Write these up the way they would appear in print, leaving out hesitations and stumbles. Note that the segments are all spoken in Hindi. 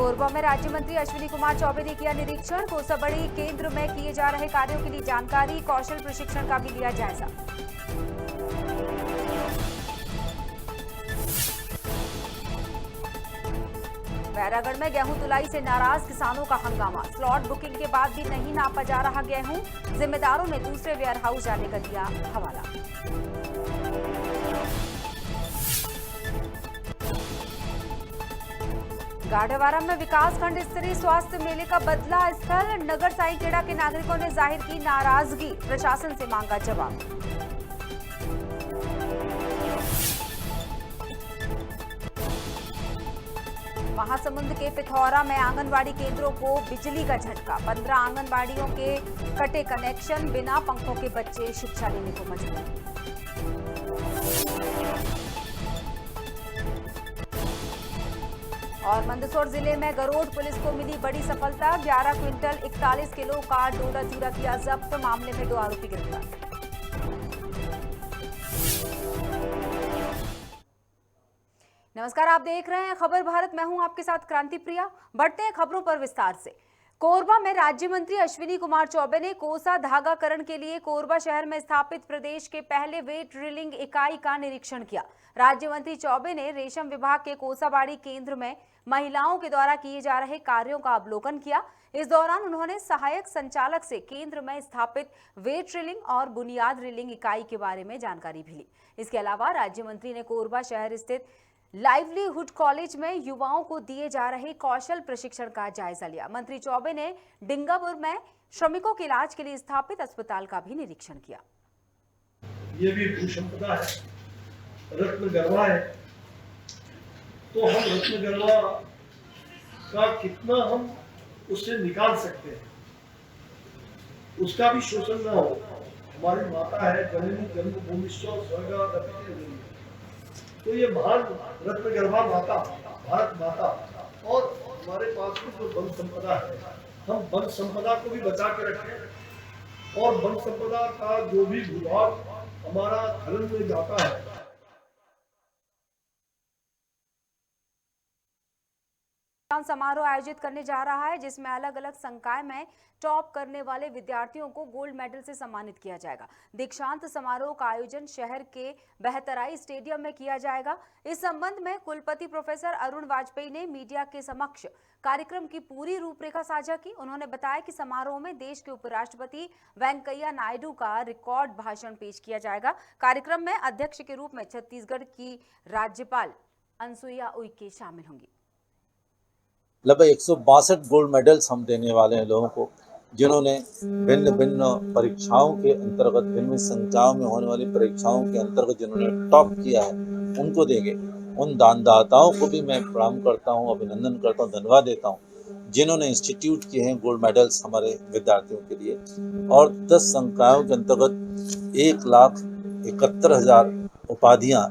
कोरबा में राज्य मंत्री अश्विनी कुमार चौबे ने किया निरीक्षण। कोसाबड़ी केंद्र में किए जा रहे कार्यों के लिए जानकारी, कौशल प्रशिक्षण का भी लिया जायजा। बैरागढ़ में गेहूं तुलाई से नाराज किसानों का हंगामा। स्लॉट बुकिंग के बाद भी नहीं नापा जा रहा गेहूं। जिम्मेदारों ने दूसरे वेयरहाउस जाने का दिया हवाला। गाढ़ेवारा में विकासखंड स्तरीय स्वास्थ्य मेले का बदला स्थल। नगर साईखेड़ा के नागरिकों ने जाहिर की नाराजगी, प्रशासन से मांगा जवाब। महासमुंद के पिथौरा में आंगनबाड़ी केंद्रों को बिजली का झटका। 15 आंगनबाड़ियों के कटे कनेक्शन, बिना पंखों के बच्चे शिक्षा लेने को मजबूर। और मंदसौर जिले में गरोड पुलिस को मिली बड़ी सफलता। 11 क्विंटल 41 किलो का डोडा चूरा किया जब्त। मामले में 2 आरोपी गिरफ्तार। नमस्कार, आप देख रहे हैं खबर भारत। मैं हूं आपके साथ क्रांति प्रिया। बढ़ते हैं खबरों पर विस्तार से। कोरबा में राज्य मंत्री अश्विनी कुमार चौबे ने कोसा धागाकरण के लिए कोरबा शहर में स्थापित प्रदेश के पहले वेट ड्रिलिंग इकाई का निरीक्षण किया। राज्य मंत्री चौबे ने रेशम विभाग के कोसाबाड़ी केंद्र में महिलाओं के द्वारा किए जा रहे कार्यों का अवलोकन किया। इस दौरान उन्होंने सहायक संचालक से केंद्र में स्थापित वेट ड्रिलिंग और बुनियाद ड्रिलिंग इकाई के बारे में जानकारी भी ली। इसके अलावा राज्य मंत्री ने कोरबा शहर स्थित लाइवलीहुड कॉलेज में युवाओं को दिए जा रहे कौशल प्रशिक्षण का जायजा लिया। मंत्री चौबे ने डिंगापुर में श्रमिकों के इलाज के लिए स्थापित अस्पताल का भी निरीक्षण किया। ये भी भूसंपदा है, रत्न गरबा है, तो हम रत्न गरबा का कितना हम उससे निकाल सकते हैं, उसका भी शोषण न हो। हमारी माता है, जननी जन्मभूमिश्च स्वर्गादपि। तो ये महान रत्न गर्भा माता, भारत माता, और हमारे पास में जो वन संपदा है, हम वन संपदा को भी बचा के रखें। और वन संपदा का जो भी विभाग हमारा खनन में जाता है, समारोह आयोजित करने जा रहा है, जिसमें अलग अलग संकाय में टॉप करने वाले विद्यार्थियों को गोल्ड मेडल से सम्मानित किया जाएगा। दीक्षांत समारोह का आयोजन शहर के बहतराई स्टेडियम में किया जाएगा। इस संबंध में कुलपति प्रोफेसर अरुण वाजपेयी ने मीडिया के समक्ष कार्यक्रम की पूरी रूपरेखा साझा की। उन्होंने बताया कि समारोह में देश के उपराष्ट्रपति वेंकैया नायडू का रिकॉर्ड भाषण पेश किया जाएगा। कार्यक्रम में अध्यक्ष के रूप में छत्तीसगढ़ की राज्यपाल अनुसुईया उइके शामिल होंगी। लगभग 162 गोल्ड मेडल्स हम देने वाले हैं लोगों को, जिन्होंने भिन्न भिन्न परीक्षाओं के अंतर्गत, भिन्न संकायों में होने वाली परीक्षाओं के अंतर्गत जिन्होंने टॉप किया है, उनको देंगे। उन दानदाताओं को भी मैं प्रणाम करता हूं, अभिनंदन करता हूं, धन्यवाद देता हूं, जिन्होंने इंस्टीट्यूट किए हैं गोल्ड मेडल्स हमारे विद्यार्थियों के लिए। और 10 संकायों के अंतर्गत 1,71,000 उपाधियाँ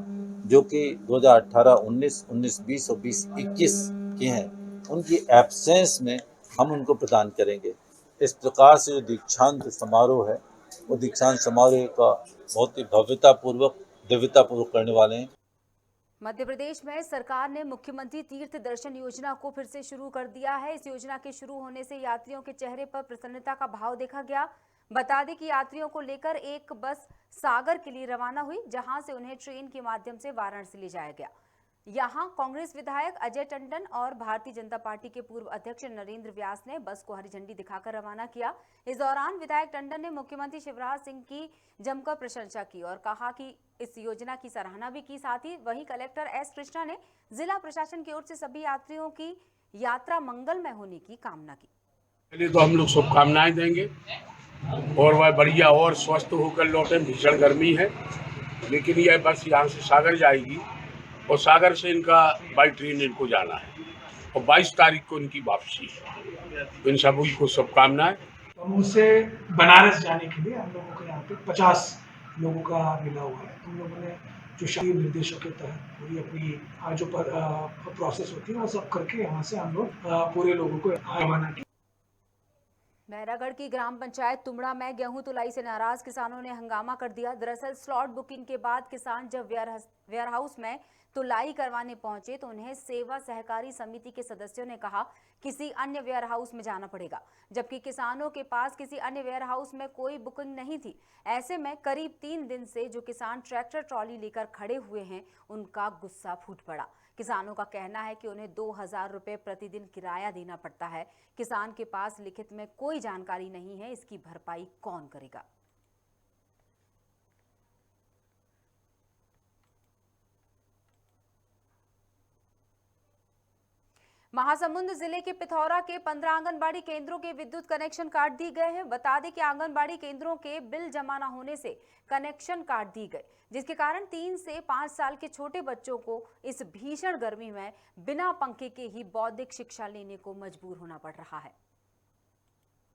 जो कि 2018, 19, 20 और 20-21 की हैं, उनकी एब्सेंस में हम उनको प्रदान करेंगे। इस प्रकार से जो दीक्षांत समारोह है, वो दीक्षांत समारोह का बहुत ही भव्यतापूर्वक, दिव्यतापूर्वक करने वाले हैं। मध्य प्रदेश में सरकार ने मुख्यमंत्री तीर्थ दर्शन योजना को फिर से शुरू कर दिया है। इस योजना के शुरू होने से यात्रियों के चेहरे पर प्रसन्नता का भाव देखा गया। बता दें कि यात्रियों को लेकर एक बस सागर के लिए रवाना हुई, जहां से उन्हें ट्रेन के माध्यम से वाराणसी ले जाया गया। यहां कांग्रेस विधायक अजय टंडन और भारतीय जनता पार्टी के पूर्व अध्यक्ष नरेंद्र व्यास ने बस को हरी झंडी दिखाकर रवाना किया। इस दौरान विधायक टंडन ने मुख्यमंत्री शिवराज सिंह की जमकर प्रशंसा की और कहा कि इस योजना की सराहना भी की। साथ ही वहीं कलेक्टर एस कृष्णा ने जिला प्रशासन की ओर से सभी यात्रियों की यात्रा मंगलमय होने की कामना की। पहले तो हम लोग शुभकामनाएं देंगे और वह बढ़िया और स्वस्थ होकर लौटे। भीषण गर्मी है, लेकिन यह बस यहाँ से सागर जाएगी और सागर से इनका बाई ट्रेन इनको जाना है और 22 तारीख को इनकी वापसी है। इन सभी को शुभकामनाएं। मुझसे बनारस जाने के लिए हम लोगों को यहाँ पे 50 लोगों का मिला हुआ है। हम लोगों ने जो शाही निर्देशों के तहत पूरी अपनी जो प्रोसेस होती है वो सब करके यहाँ से हम लोग पूरे लोगों को रवाना किया। मैरागढ़ की ग्राम पंचायत तुमड़ा में गेहूं तुलाई से नाराज किसानों ने हंगामा कर दिया। दरअसल स्लॉट बुकिंग के बाद किसान जब वेयरहाउस में तुलाई करवाने पहुंचे तो उन्हें सेवा सहकारी समिति के सदस्यों ने कहा किसी अन्य वेयरहाउस में जाना पड़ेगा, जबकि किसानों के पास किसी अन्य वेयरहाउस में कोई बुकिंग नहीं थी। ऐसे में करीब 3 दिन से जो किसान ट्रैक्टर ट्रॉली लेकर खड़े हुए हैं उनका गुस्सा फूट पड़ा। किसानों का कहना है कि उन्हें 2000 रुपये प्रतिदिन किराया देना पड़ता है। किसान के पास लिखित में कोई जानकारी नहीं है, इसकी भरपाई कौन करेगा। महासमुंद जिले के पिथौरा के 15 आंगनबाड़ी केंद्रों के विद्युत कनेक्शन काट दिए गए हैं। बता दें कि आंगनबाड़ी केंद्रों के बिल जमा न होने से कनेक्शन काट दिए गए, जिसके कारण 3 से 5 साल के छोटे बच्चों को इस भीषण गर्मी में बिना पंखे के ही बौद्धिक शिक्षा लेने को मजबूर होना पड़ रहा है।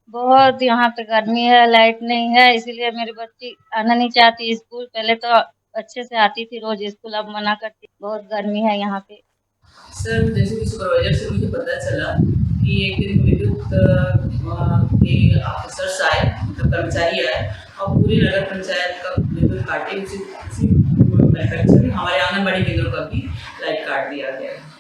बहुत यहाँ पे गर्मी है, लाइट नहीं है, इसीलिए मेरी बच्ची आना नहीं चाहती स्कूल। पहले तो अच्छे से आती थी रोज स्कूल, अब मना करती। बहुत गर्मी है यहाँ पे। सर, जैसे कि सुपरवाइजर से मुझे पता चला कि एक दिन विद्युत के ऑफिसर्स आए, मतलब कर्मचारी आए और पूरी नगर पंचायत का विद्युत काटे। उसी मैन्युफैक्चरिंग हमारे आंगनबाड़ी केंद्रों का भी लाइट काट दिया गया है।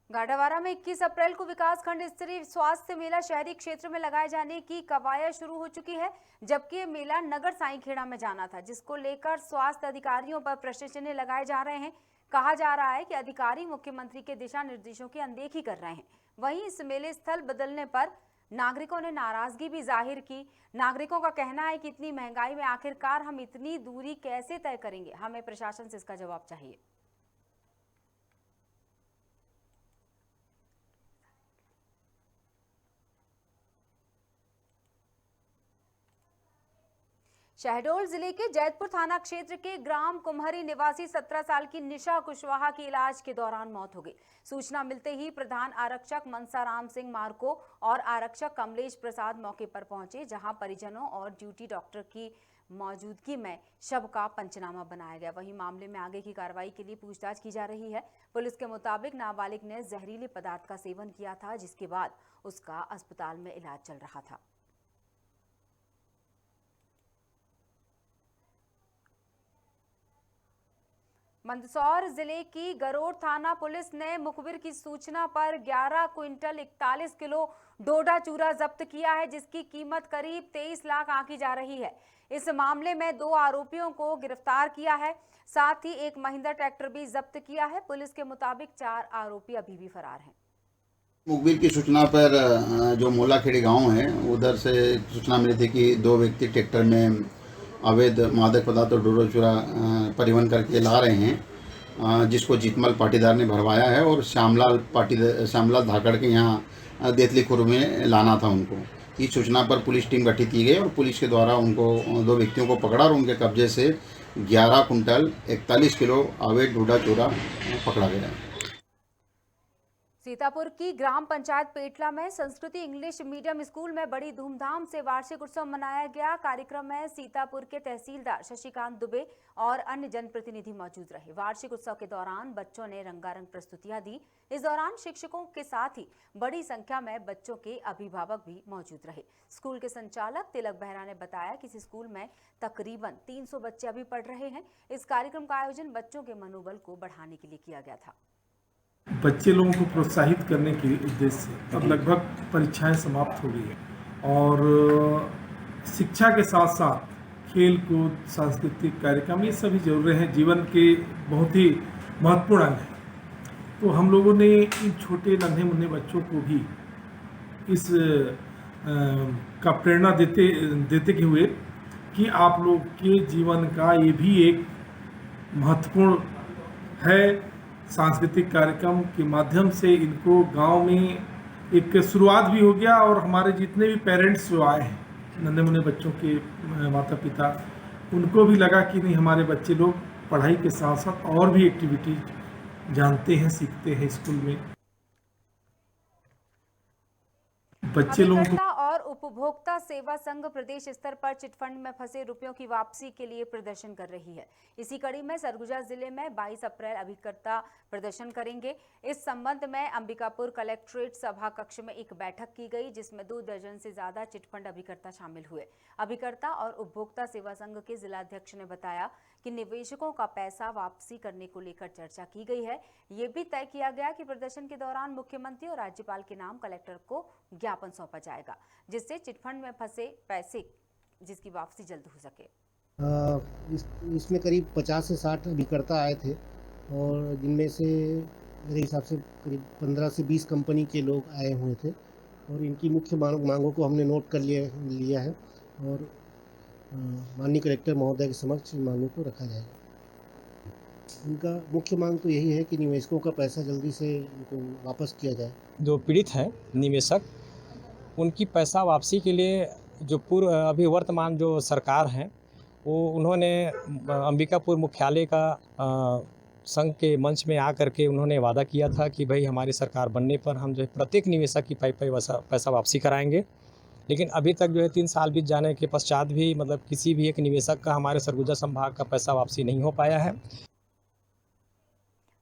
गाडावारा में 21 अप्रैल को विकासखंड स्तरीय स्वास्थ्य मेला शहरी क्षेत्र में लगाए जाने की कवायद शुरू हो चुकी है, जबकि ये मेला नगर साईंखेड़ा में जाना था, जिसको लेकर स्वास्थ्य अधिकारियों पर प्रश्न चिन्ह लगाए जा रहे हैं। कहा जा रहा है कि अधिकारी मुख्यमंत्री के दिशा निर्देशों की अनदेखी कर रहे हैं। वहीं इस मेले स्थल बदलने पर नागरिकों ने नाराजगी भी जाहिर की। नागरिकों का कहना है कि इतनी महंगाई में आखिरकार हम इतनी दूरी कैसे तय करेंगे, हमें प्रशासन से इसका जवाब चाहिए। शहडोल जिले के जैतपुर थाना क्षेत्र के ग्राम कुम्हरी निवासी 17 साल की निशा कुशवाहा की इलाज के दौरान मौत हो गई। सूचना मिलते ही प्रधान आरक्षक मनसाराम सिंह मार्को और आरक्षक कमलेश प्रसाद मौके पर पहुंचे, जहां परिजनों और ड्यूटी डॉक्टर की मौजूदगी में शव का पंचनामा बनाया गया। वहीं मामले में आगे की कार्रवाई के लिए पूछताछ की जा रही है। पुलिस के मुताबिक नाबालिग ने जहरीले पदार्थ का सेवन किया था, जिसके बाद उसका अस्पताल में इलाज चल रहा था। मंदसौर जिले की गरोड़ थाना पुलिस ने मुखबिर की सूचना पर 11 क्विंटल 41 किलो डोडा चूरा जब्त किया है, जिसकी कीमत करीब 23 लाख आंकी जा रही है। इस मामले में 2 आरोपियों को गिरफ्तार किया है, साथ ही एक महिंद्रा ट्रैक्टर भी जब्त किया है। पुलिस के मुताबिक 4 आरोपी अभी भी फरार हैं। मुखबिर की सूचना पर जो मोलाखेड़ी गांव है उधर से सूचना मिली थी कि 2 व्यक्ति ट्रैक्टर में अवैध मादक पदार्थ और डोडा चूरा परिवहन करके ला रहे हैं, जिसको जीतमल पाटीदार ने भरवाया है और श्यामलाल धाकड़ के यहाँ देतली खुर्द में लाना था उनको। इस सूचना पर पुलिस टीम गठित की गई और पुलिस के द्वारा उनको 2 व्यक्तियों को पकड़ा और उनके कब्जे से 11 कुंटल 41 किलो अवैध डोडा चूरा पकड़ा गया है। सीतापुर की ग्राम पंचायत पेटला में संस्कृति इंग्लिश मीडियम स्कूल में बड़ी धूमधाम से वार्षिक उत्सव मनाया गया। कार्यक्रम में सीतापुर के तहसीलदार शशिकांत दुबे और अन्य जनप्रतिनिधि मौजूद रहे। वार्षिक उत्सव के दौरान बच्चों ने रंगारंग प्रस्तुतियां दी। इस दौरान शिक्षकों के साथ ही बड़ी संख्या में बच्चों के अभिभावक भी मौजूद रहे। स्कूल के संचालक तिलक बेहरा ने बताया कि इस स्कूल में तकरीबन 300 बच्चे अभी पढ़ रहे हैं। इस कार्यक्रम का आयोजन बच्चों के मनोबल को बढ़ाने के लिए किया गया था। बच्चे लोगों को प्रोत्साहित करने के उद्देश्य से अब लगभग परीक्षाएं समाप्त हो गई है और शिक्षा के साथ साथ खेल कूद, सांस्कृतिक कार्यक्रम, ये सभी जरूरी हैं, जीवन के बहुत ही महत्वपूर्ण अंग हैं। तो हम लोगों ने इन छोटे नन्हे मुन्ने बच्चों को भी इस का प्रेरणा देते हुए कि आप लोग के जीवन का ये भी एक महत्वपूर्ण है। सांस्कृतिक कार्यक्रम के माध्यम से इनको गांव में एक शुरुआत भी हो गया और हमारे जितने भी पेरेंट्स जो आए हैं, नन्हे मुन्ने बच्चों के माता पिता, उनको भी लगा कि नहीं, हमारे बच्चे लोग पढ़ाई के साथ साथ और भी एक्टिविटीज जानते हैं, सीखते हैं स्कूल में। बच्चे लोगों को और और उपभोक्ता सेवा संघ प्रदेश स्तर पर चिटफंड में फंसे रुपयों की वापसी के लिए प्रदर्शन कर रही है। इसी कड़ी में सरगुजा जिले में 22 अप्रैल अभिकर्ता प्रदर्शन करेंगे। इस संबंध में अंबिकापुर कलेक्ट्रेट सभा कक्ष में एक बैठक की गई, जिसमें 2 दर्जन से ज्यादा चिटफंड अभिकर्ता शामिल हुए। अभिकर्ता और उपभोक्ता सेवा संघ के जिलाध्यक्ष ने बताया कि निवेशकों का पैसा वापसी करने को लेकर चर्चा की गई है। ये भी तय किया गया कि प्रदर्शन के दौरान मुख्यमंत्री और राज्यपाल के नाम कलेक्टर को ज्ञापन सौंपा जाएगा, जिससे चिटफंड में फंसे पैसे जिसकी वापसी जल्द हो सके। इसमें करीब 50 से 60 अभिकर्ता आए थे और जिनमें से मेरे हिसाब से करीब 15 से 20 कंपनी के लोग आए हुए थे और इनकी मुख्य मांगों को हमने नोट कर लिया है और माननीय कलेक्टर महोदय के समक्ष इन मांगों को रखा जाएगा। इनका मुख्य मांग तो यही है कि निवेशकों का पैसा जल्दी से उनको वापस किया जाए। जो पीड़ित हैं निवेशक, उनकी पैसा वापसी के लिए जो अभी वर्तमान जो सरकार है वो उन्होंने अंबिकापुर मुख्यालय का संघ के मंच में आकर के उन्होंने वादा किया था कि भाई हमारी सरकार बनने पर हम जो है प्रत्येक निवेशक की पैसा वापसी कराएंगे। लेकिन अभी तक जो है 3 साल बीत जाने के पश्चात भी मतलब किसी भी एक निवेशक का हमारे सरगुजा संभाग का पैसा वापसी नहीं हो पाया है।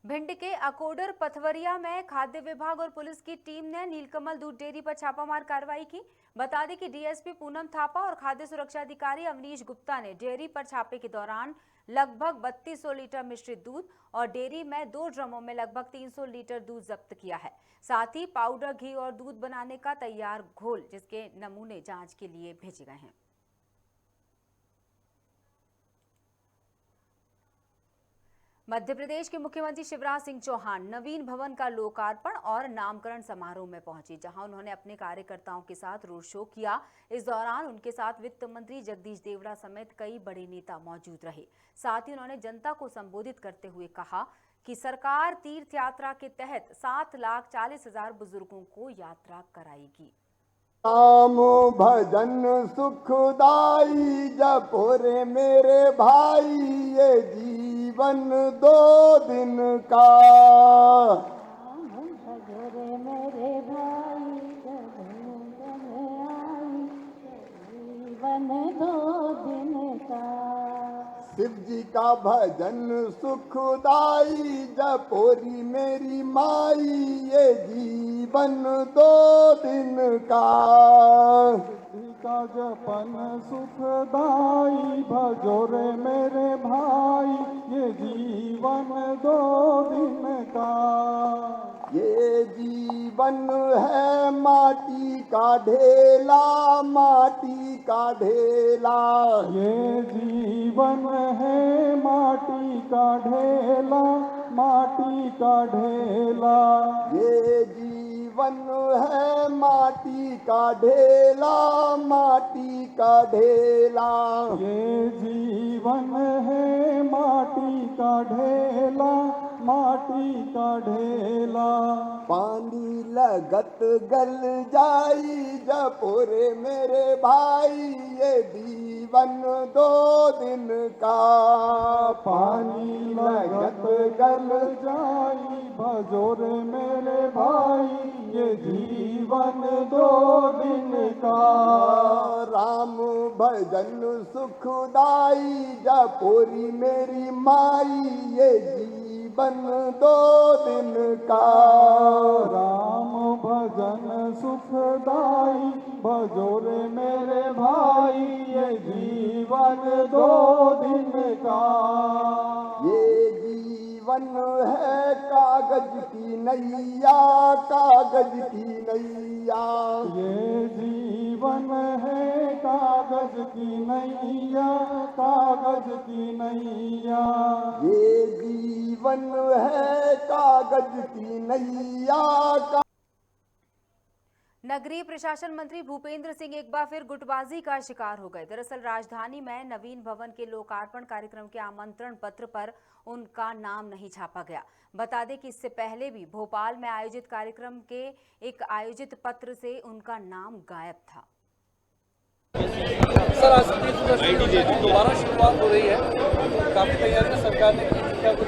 भिंड के अकोडर पथवरिया में खाद्य विभाग और पुलिस की टीम ने नीलकमल दूध डेयरी पर छापामार कार्रवाई की। बता दें कि डीएसपी पूनम थापा और खाद्य सुरक्षा अधिकारी अवनीश गुप्ता ने डेयरी पर छापे के दौरान लगभग 3200 लीटर मिश्रित दूध और डेयरी में 2 ड्रमों में लगभग 300 लीटर दूध जब्त किया है। साथ ही पाउडर, घी और दूध बनाने का तैयार घोल, जिसके नमूने जांच के लिए भेजे गए हैं। मध्य प्रदेश के मुख्यमंत्री शिवराज सिंह चौहान नवीन भवन का लोकार्पण और नामकरण समारोह में पहुंचे, जहां उन्होंने अपने कार्यकर्ताओं के साथ रोड शो किया। इस दौरान उनके साथ वित्त मंत्री जगदीश देवड़ा समेत कई बड़े नेता मौजूद रहे। साथ ही उन्होंने जनता को संबोधित करते हुए कहा कि सरकार तीर्थ यात्रा के तहत 7,40,000 बुजुर्गों को यात्रा कराएगी। नाम भजन सुखदाई जपो रे मेरे भाई, ये जीवन 2 दिन का। भजो रे मेरे भाई, जीवन 2 दिन का। शिव जी का भजन सुखदाई जपोरी मेरी माई, ये जीवन 2 दिन का। शिव का जपन सुखदाई भजो रे मेरे भाई, ये जीवन 2 दिन का। ये जीवन है माटी का ढेला, माटी का ढेला। ये जीवन है माटी का ढेला, माटी का ढेला। ये जीवन है माटी का ढेला, माटी का ढेला। ये जीवन है माटी का ढेला, माटी का ढेला। पानी लगत गल जाई जपोरे मेरे भाई, ये जीवन 2 दिन का। पानी लगत गल जाई भजोरे मेरे भाई, ये जीवन 2 दिन का। राम भजन सुखदाई जपोरी मेरी माई, ये जीवन 2 दिन का। राम भजन सुखदाई भजोरे मेरे भाई, ये जीवन 2 दिन का। ये जीवन है कागज की नैया, कागज की नैया। ये जीवन है कागज की नैया, कागज की नैया। ये जीवन है कागज की नैया। नगरीय प्रशासन मंत्री भूपेंद्र सिंह एक बार फिर गुटबाजी का शिकार हो गए। दरअसल राजधानी में नवीन भवन के लोकार्पण कार्यक्रम के आमंत्रण पत्र पर उनका नाम नहीं छापा गया। बता दें कि इससे पहले भी भोपाल में आयोजित कार्यक्रम के एक आयोजित पत्र से उनका नाम गायब था। सर, आज दोबारा शुरुआत हो रही है, काफी तैयारियां सरकार ने की, क्या कुछ?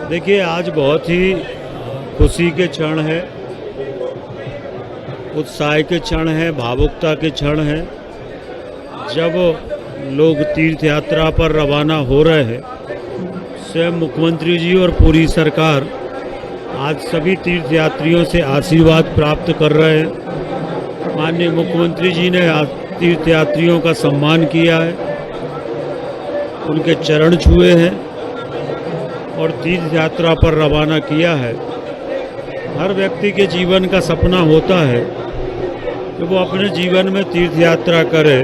देखिए, आज बहुत ही खुशी के क्षण है। उत्साह के क्षण हैं, भावुकता के क्षण हैं। जब लोग तीर्थ यात्रा पर रवाना हो रहे हैं, स्वयं मुख्यमंत्री जी और पूरी सरकार आज सभी तीर्थ यात्रियों से आशीर्वाद प्राप्त कर रहे हैं। माननीय मुख्यमंत्री जी ने तीर्थ यात्रियों का सम्मान किया है, उनके चरण छुए हैं और तीर्थ यात्रा पर रवाना किया है। हर व्यक्ति के जीवन का सपना होता है कि वो अपने जीवन में तीर्थ यात्रा करे।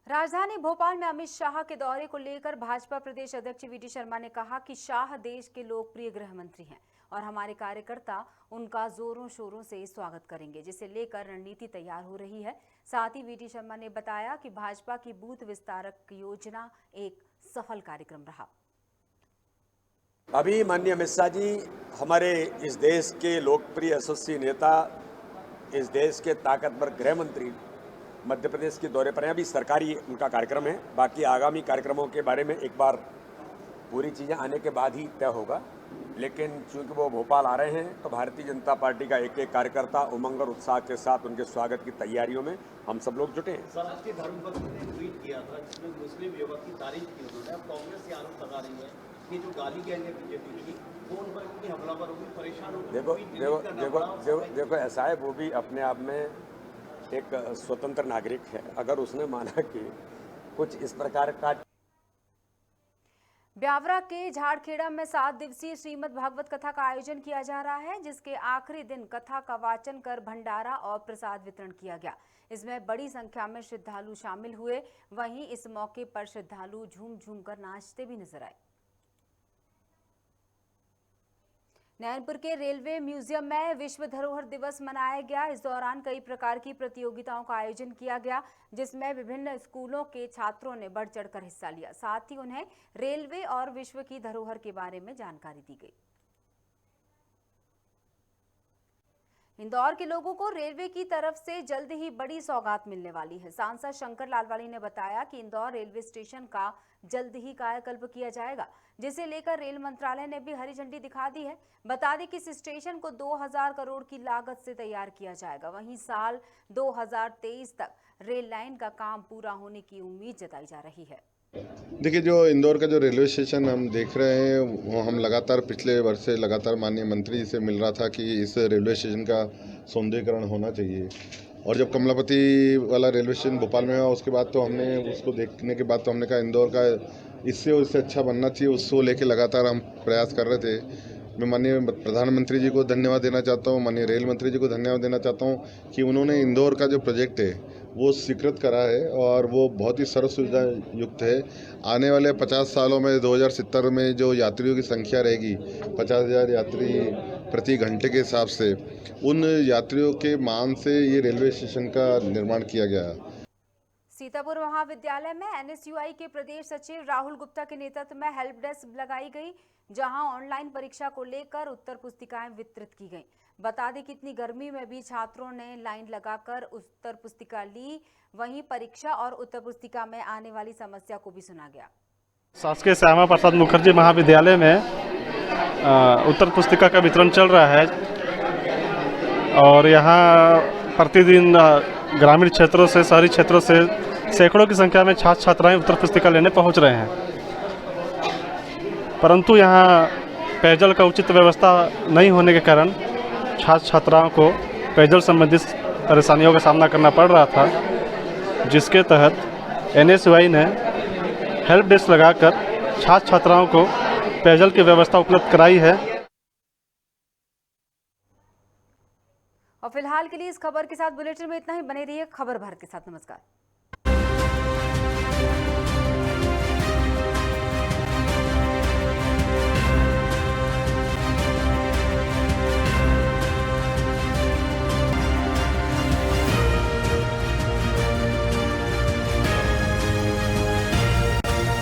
राजधानी भोपाल में अमित शाह के दौरे को लेकर भाजपा प्रदेश अध्यक्ष वीडी शर्मा ने कहा कि शाह देश के लोकप्रिय गृह मंत्री हैं और हमारे कार्यकर्ता उनका जोरों शोरों से स्वागत करेंगे, जिसे लेकर रणनीति तैयार हो रही है। साथ ही वीडी शर्मा ने बताया कि भाजपा की बूथ विस्तारक योजना एक सफल कार्यक्रम रहा। अभी माननीय अमित शाह जी हमारे इस देश के लोकप्रिय यशस्वी नेता, इस देश के ताकतवर गृह मंत्री मध्य प्रदेश के दौरे पर हैं। अभी सरकारी उनका कार्यक्रम है, बाकी आगामी कार्यक्रमों के बारे में एक बार पूरी चीज़ें आने के बाद ही तय होगा। लेकिन चूंकि वो भोपाल आ रहे हैं तो भारतीय जनता पार्टी का एक एक कार्यकर्ता उमंग और उत्साह के साथ उनके स्वागत की तैयारियों में हम सब लोग जुटे हैं। राष्ट्रीय धर्मपत्र ने ट्वीट किया था जिसमें मुस्लिम युवक की तारीफ की उन्होंने। अब कांग्रेस से आरोप लगा रही है कि जो गाली गैंग है बीजेपी की वो उन पर इतनी हमलावर होगी, परेशान होगी। देखो ऐसा है, वो भी अपने आप में एक स्वतंत्र नागरिक है। अगर उसने माना कि कुछ इस प्रकार का। ब्यावरा के झाड़खेड़ा में 7 दिवसीय श्रीमद् भागवत कथा का आयोजन किया जा रहा है, जिसके आखिरी दिन कथा का वाचन कर भंडारा और प्रसाद वितरण किया गया। इसमें बड़ी संख्या में श्रद्धालु शामिल हुए। वहीं इस मौके पर श्रद्धालु झूम झूम कर नाचते भी नजर आए। नैनपुर के रेलवे म्यूजियम में विश्व धरोहर दिवस मनाया गया। इस दौरान कई प्रकार की प्रतियोगिताओं का आयोजन किया गया, जिसमें विभिन्न स्कूलों के छात्रों ने बढ़ चढ़कर हिस्सा लिया। साथ ही उन्हें रेलवे और विश्व की धरोहर के बारे में जानकारी दी गई। इंदौर के लोगों को रेलवे की तरफ से जल्द ही बड़ी सौगात मिलने वाली है। सांसद शंकर लालवानी ने बताया कि इंदौर रेलवे स्टेशन का जल्द ही कायाकल्प किया जाएगा, जिसे लेकर रेल मंत्रालय ने भी हरी झंडी दिखा दी है। बता दें कि इस स्टेशन को 2000 करोड़ की लागत से तैयार किया जाएगा। वहीं साल 2023 तक रेल लाइन का काम पूरा होने की उम्मीद जताई जा रही है। देखिए, जो इंदौर का जो रेलवे स्टेशन हम देख रहे हैं वो हम लगातार पिछले वर्ष से लगातार माननीय मंत्री जी से मिल रहा था कि इस रेलवे स्टेशन का सौंदर्यीकरण होना चाहिए। और जब कमलापति वाला रेलवे स्टेशन भोपाल में हुआ उसके बाद तो हमने उसको देखने के बाद तो हमने कहा इंदौर का इससे और इससे अच्छा बनना चाहिए। उसको लेके लगातार हम प्रयास कर रहे थे। मैं माननीय प्रधानमंत्री जी को धन्यवाद देना चाहता हूँ, माननीय रेल मंत्री जी को धन्यवाद देना चाहता हूँ कि उन्होंने इंदौर का जो प्रोजेक्ट है वो स्वीकृत करा है और वो बहुत ही सर्व सुविधा युक्त है। आने वाले 50 सालों में 2070 में जो यात्रियों की संख्या रहेगी 50,000 यात्री प्रति घंटे के हिसाब से, उन यात्रियों के मान से ये रेलवे स्टेशन का निर्माण किया गया है। सीतापुर महाविद्यालय में एनएसयूआई के प्रदेश सचिव राहुल गुप्ता के नेतृत्व में हेल्प डेस्क लगाई गई, जहां ऑनलाइन परीक्षा को लेकर उत्तर पुस्तिकाएं वितरित की गईं। बता दें कि इतनी गर्मी में भी छात्रों ने लाइन लगाकर उत्तर पुस्तिका ली। वहीं परीक्षा और उत्तर पुस्तिका में आने वाली समस्या को भी सुना गया। शासकीय श्यामा प्रसाद मुखर्जी महाविद्यालय में उत्तर पुस्तिका का वितरण चल रहा है और यहाँ प्रतिदिन ग्रामीण क्षेत्रों से, शहरी क्षेत्रों से सैकड़ों की संख्या में छात्र छात्राएं उत्तर पुस्तिका लेने पहुंच रहे हैं। परंतु यहाँ पेयजल का उचित व्यवस्था नहीं होने के कारण छात्र छात्राओं को पेयजल संबंधित परेशानियों का सामना करना पड़ रहा था, जिसके तहत एनएसयूआई ने हेल्प डेस्क लगाकर छात्र छात्राओं को पेयजल की व्यवस्था उपलब्ध कराई है। और फिलहाल के लिए इस खबर के साथ बुलेटिन में इतना ही। बने रहिए खबर भारत के साथ। नमस्कार।